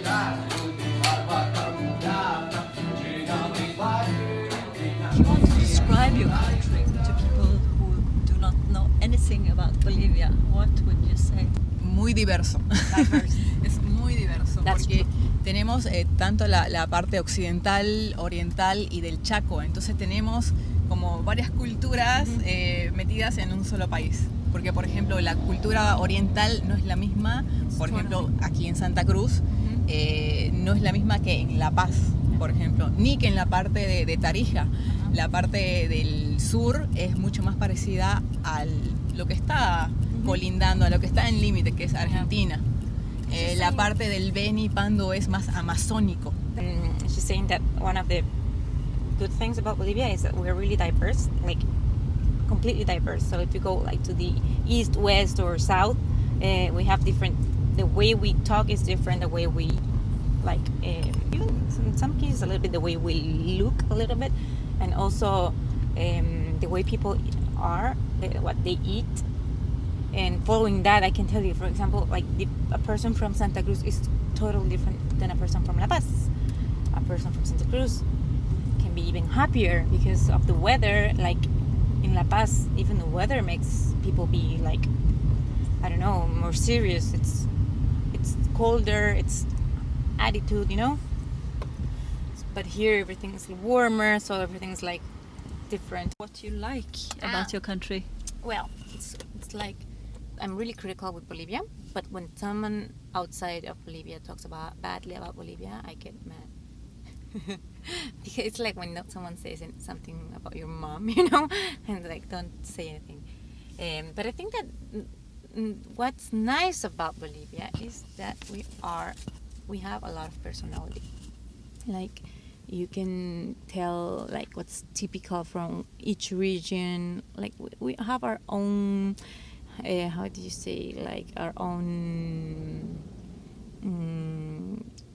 If you want to describe your country to people who do not know anything about Bolivia, what would you say? Muy diverso. Es muy diverso. That's porque true. tenemos tanto la parte occidental, oriental y del Chaco. Entonces tenemos como varias culturas metidas en un solo país. Porque, por ejemplo, la cultura oriental no es la misma, por ejemplo, aquí en Santa Cruz, no es la misma que en La Paz, por ejemplo, ni que en la parte de Tarija. La parte del sur es mucho más parecida a lo que está colindando, a lo que está en límite, que es Argentina. La parte del Beni Pando es más amazónico. She's saying that one of the good things about Bolivia is that we're really diverse, like completely diverse. So if you go like to the east, west, or south, we have different. The way we talk is different. The way we like, even in some cases, a little bit the way we look a little bit, and also the way people are, what they eat. And following that, I can tell you, for example, like a person from Santa Cruz is totally different than a person from La Paz. A person from Santa Cruz can be even happier because of the weather. Like in La Paz, even the weather makes people be like, I don't know, more serious. It's colder, it's attitude, you know. But here everything's warmer, so everything's like different. What you like about your country? Well, it's like I'm really critical with Bolivia, but when someone outside of Bolivia talks badly about Bolivia, I get mad. Because it's like when someone says something about your mom, you know, and like don't say anything. But I think that what's nice about Bolivia is that we have a lot of personality. Like you can tell like what's typical from each region. Like we have our own, how do you say, like our own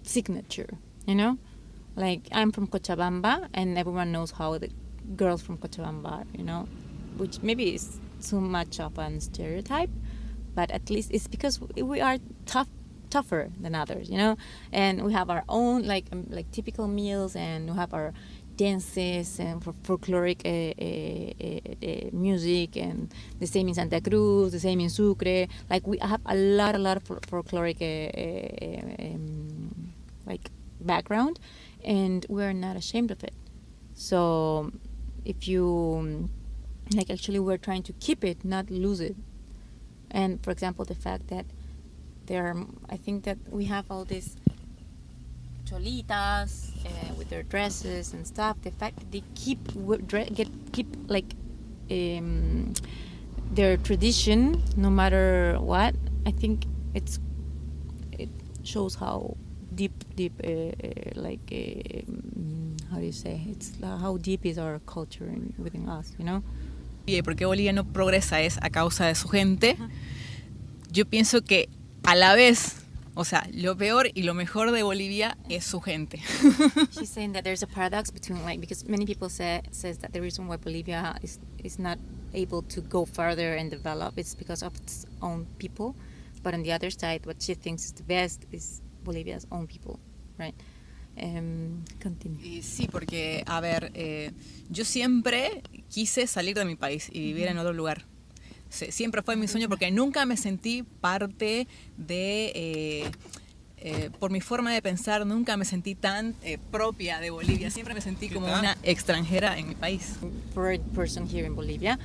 signature, you know? Like I'm from Cochabamba and everyone knows how the girls from Cochabamba are, you know? Which maybe is too much of a stereotype, but at least it's because we are tougher than others, you know, and we have our own like typical meals, and we have our dances and folkloric music, and the same in Santa Cruz, the same in Sucre. Like we have a lot of folkloric like background, and we're not ashamed of it. So if you like, actually we're trying to keep it, not lose it. And for example, the fact that I think that we have all these cholitas with their dresses and stuff. The fact that they keep like their tradition, no matter what. I think it shows how deep, like how do you say? It's how deep is our culture within us, you know. Y por qué Bolivia no progresa es a causa de su gente. Yo pienso que a la vez, o sea, lo peor y lo mejor de Bolivia es su gente. She's saying that there's a paradox between, like, because many people says that the reason why Bolivia is not able to go further and develop is because of its own people. But on the other side, what she thinks is the best is Bolivia's own people, right? Continue. Y sí, porque, a ver, yo siempre quise salir de mi país y vivir en otro lugar. Siempre fue mi sueño porque nunca me sentí parte de... por mi forma de pensar, nunca me sentí tan propia de Bolivia. Siempre me sentí como una extranjera en mi país. For a person here in Bolivia,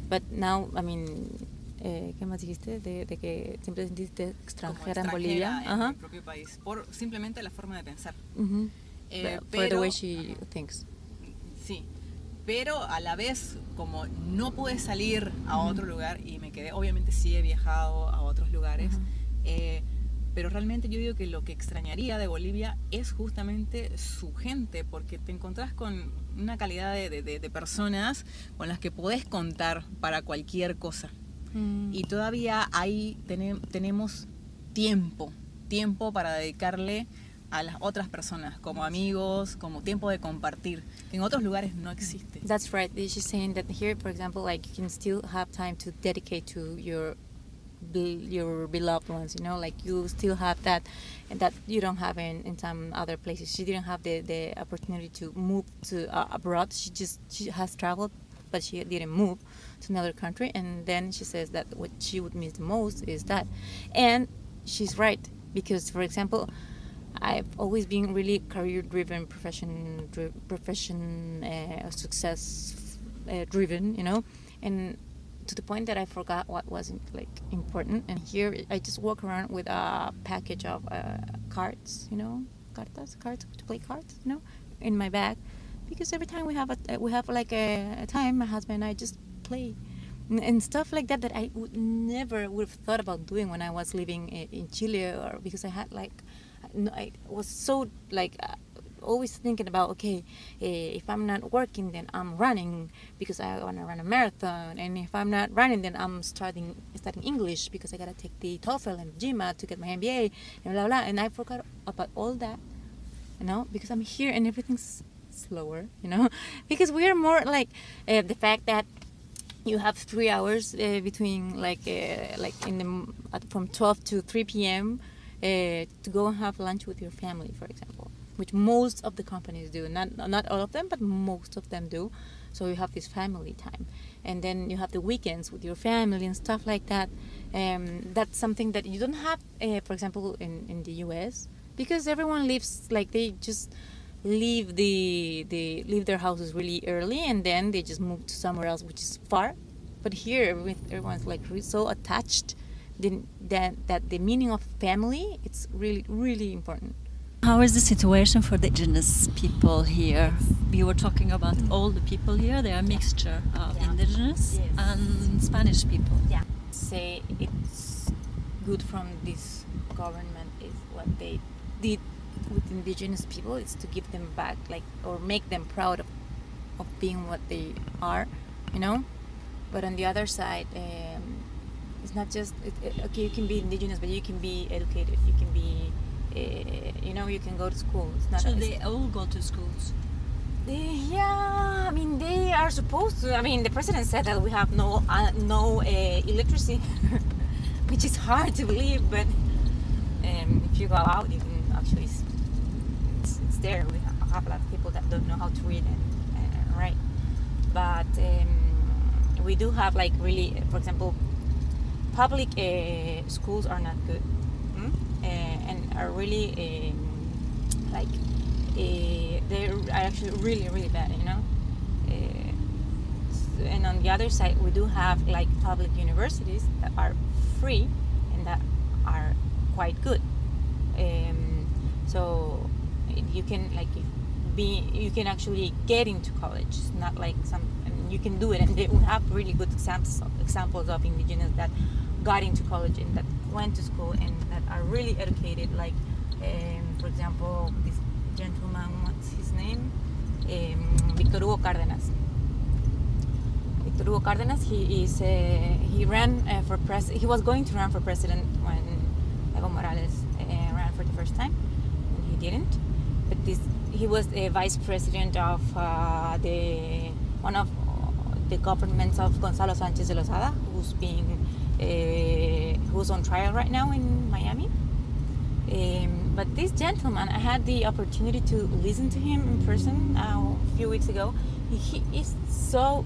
but now, I mean... ¿Qué más dijiste? De que siempre te sentiste extranjera en Bolivia. En mi propio país, por simplemente la forma de pensar. For the way she thinks. Sí, pero a la vez, como no pude salir a otro lugar y me quedé, obviamente sí he viajado a otros lugares, pero realmente yo digo que lo que extrañaría de Bolivia es justamente su gente, porque te encontrás con una calidad de personas con las que podés contar para cualquier cosa. Y todavía ahí tenemos tiempo para dedicarle a las otras personas, como amigos, como tiempo de compartir, que en otros lugares no existe. That's right. She's saying that here, for example, like you can still have time to dedicate to your your beloved ones, like you still have that, and that you don't have in some other places. She didn't have the opportunity to move to abroad. She has traveled, but she didn't move to another country. And then she says that what she would miss the most is that. And she's right, because for example, I've always been really career-driven, success driven, and to the point that I forgot what wasn't important. And here I just walk around with a package of cards, cards to play cards, in my bag, because every time we have a time, my husband and I just play and stuff like that I would never have thought about doing when I was living in Chile, or because I had I was so always thinking about, okay, if I'm not working, then I'm running because I want to run a marathon, and if I'm not running, then I'm studying English because I gotta take the TOEFL and GMAT to get my MBA and blah blah. And I forgot about all that, because I'm here and everything's slower, because we are more the fact that you have 3 hours between from 12 to 3 p.m. To go and have lunch with your family, for example, which most of the companies do. Not all of them, but most of them do. So you have this family time, and then you have the weekends with your family and stuff like that. That's something that you don't have, for example, in the US, because everyone lives they just leave leave their houses really early, and then they just move to somewhere else, which is far. But here, everyone's so attached. That the meaning of family, it's really, really important. How is the situation for the indigenous people here? We were talking about all the people here. They are a mixture of indigenous and Spanish people. Yeah. Say it's good from this government is what they did with indigenous people is to give them back, or make them proud of being what they are, But on the other side, it's not just okay. You can be indigenous, but you can be educated. You can be, you can go to school. It's not. So they all go to schools. They are supposed to. The president said that we have no electricity, which is hard to believe. But if you go out, you can actually. It's there. We have a lot of people that don't know how to read and write, but we do have really, for example. Public schools are not good, and are really they're actually really, really bad, and on the other side, we do have public universities that are free and that are quite good. So you can you can actually get into college. It's not you can do it, and we have really good examples of indigenous that got into college and that went to school and that are really educated. For example, this gentleman, what's his name? Victor Hugo Cárdenas. He ran for president. He was going to run for president when Evo Morales ran for the first time, and he didn't. But he was the vice president of one of the governments of Gonzalo Sánchez de Lozada, who's on trial right now in Miami. But this gentleman, I had the opportunity to listen to him in person a few weeks ago. He is so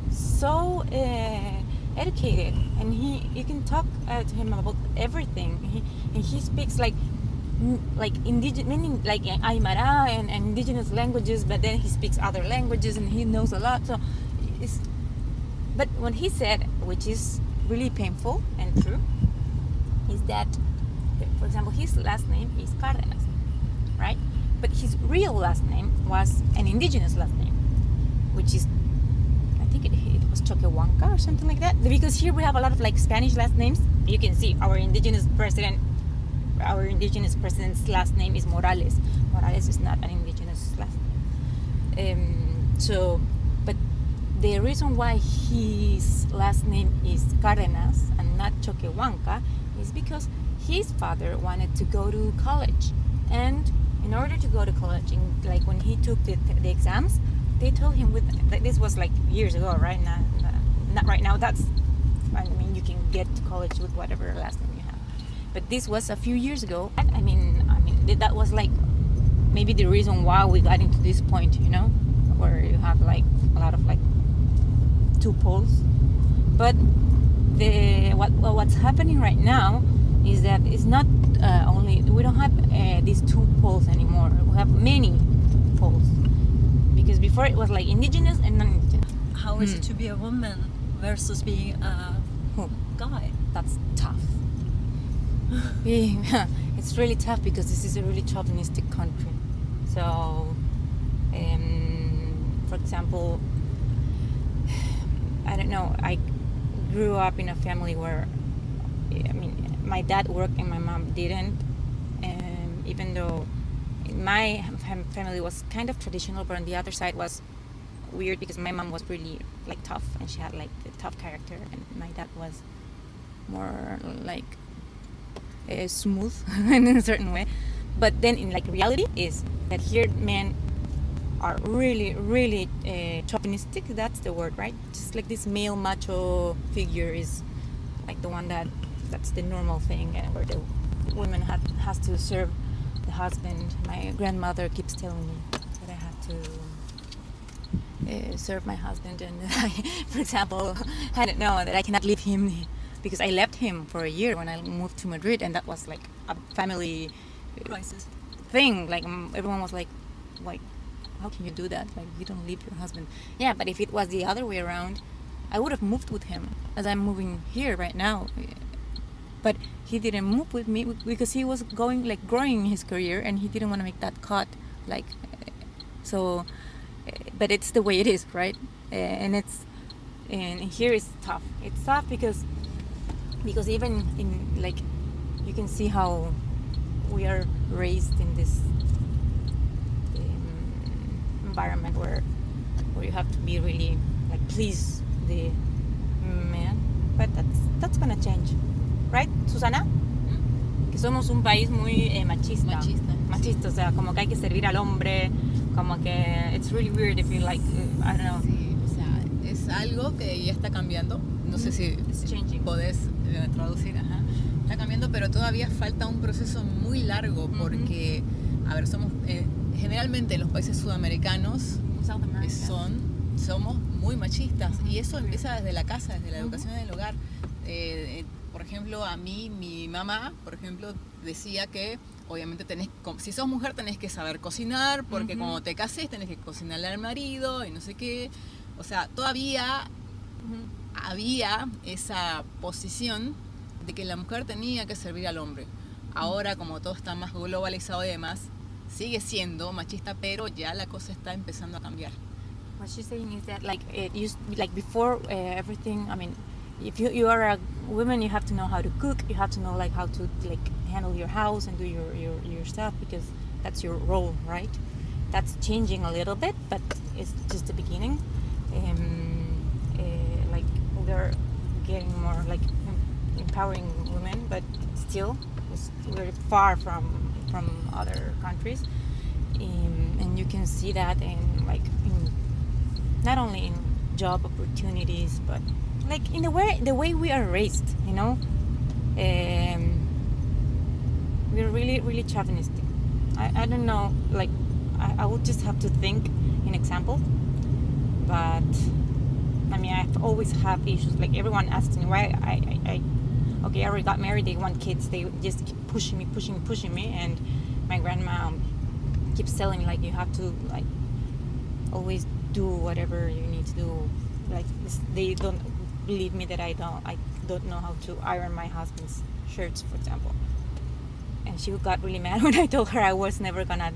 educated, and you can talk to him about everything. He speaks indigenous, meaning Aymara and indigenous languages, but then he speaks other languages and he knows a lot. So but what he said, which is really painful and true, is that, for example, his last name is Cárdenas, right? But his real last name was an indigenous last name, which is, I think it was Choquehuanca or something like that. Because here we have a lot of Spanish last names. You can see our indigenous president's last name is Morales. Morales is not an indigenous last name. But the reason why his last name is Cárdenas and not Choquehuanca is because his father wanted to go to college, and in order to go to college, when he took the exams, they told him this was years ago, right? Not right now. You can get to college with whatever last name But this was a few years ago. I mean, that was like maybe the reason why we got into this point, where you have like a lot of like two poles. But what's happening right now is that it's not only, we don't have these two poles anymore. We have many poles, because before it was like indigenous and non-indigenous. How is it to be a woman versus being a guy? That's tough. It's really tough because this is a really chauvinistic country. So, for example, I don't know, I grew up in a family where, my dad worked and my mom didn't. And even though my family was kind of traditional, but on the other side was weird because my mom was really like tough and she had like the tough character, and my dad was more like smooth in a certain way. But then in like reality is that here men are really, really chauvinistic. That's the word, right? Just like this male macho figure is like the one that's the normal thing, and where the woman has to serve the husband. My grandmother keeps telling me that I have to serve my husband, and for example, I don't know, that I cannot leave him because I left him for a year when I moved to Madrid, and that was like a family Crisis. thing. Like everyone was like, how can you do that? Like, you don't leave your husband. Yeah, but if it was the other way around, I would have moved with him, as I'm moving here right now. But he didn't move with me because he was growing his career, and he didn't want to make that cut. So, but it's the way it is, right? And here it's tough. It's tough because even in like, you can see how we are raised in this environment where you have to be really like please the man. But that's gonna change, right, Susana? Que somos un país muy machista. O sea, como que hay que servir al hombre, como que it's really weird if you like, I don't know. Sí, o sea, es algo que ya está cambiando. No sé si podés traducir. Ajá. Está cambiando, pero todavía falta un proceso muy largo porque, a ver, somos generalmente los países sudamericanos somos muy machistas, y eso empieza desde la casa, desde la educación del hogar. Por ejemplo, a mí, mi mamá, por ejemplo, decía que obviamente si sos mujer tenés que saber cocinar, porque cuando te cases tenés que cocinarle al marido y no sé qué. O sea, todavía había esa posición de que la mujer tenía que servir al hombre. Ahora, como todo está más globalizado y demás, sigue siendo machista, pero ya la cosa está empezando a cambiar. What she's saying is that like it used like before everything. I mean, if you are a woman, you have to know how to cook. You have to know like how to like handle your house and do your stuff, because that's your role, right? That's changing a little bit, but it's just the beginning. Like we're getting more like empowering women, but still we're far from other countries, and you can see that in not only in job opportunities, but like in the way we are raised, we're really, really chauvinistic. I don't know, like I would just have to think in example, but I mean, I've always had issues. Like everyone asks me why I already got married, they want kids, they just keep pushing me, and my grandma keeps telling me like you have to like always do whatever you need to do. Like they don't believe me that I don't know how to iron my husband's shirts, for example. And she got really mad when I told her I was never gonna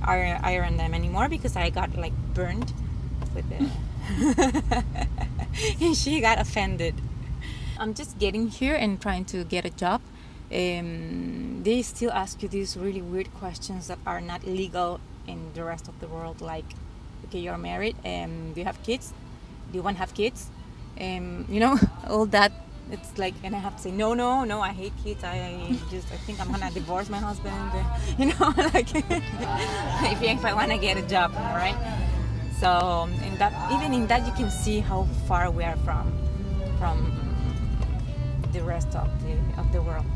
iron them anymore because I got like burned with the and she got offended. I'm just getting here and trying to get a job. They still ask you these really weird questions that are not legal in the rest of the world, like, okay, you're married, do you have kids? Do you want to have kids? All that. It's like, and I have to say, no, I hate kids. I think I'm gonna divorce my husband. Like if I want to get a job, right? So even in that, you can see how far we are from the rest of the world.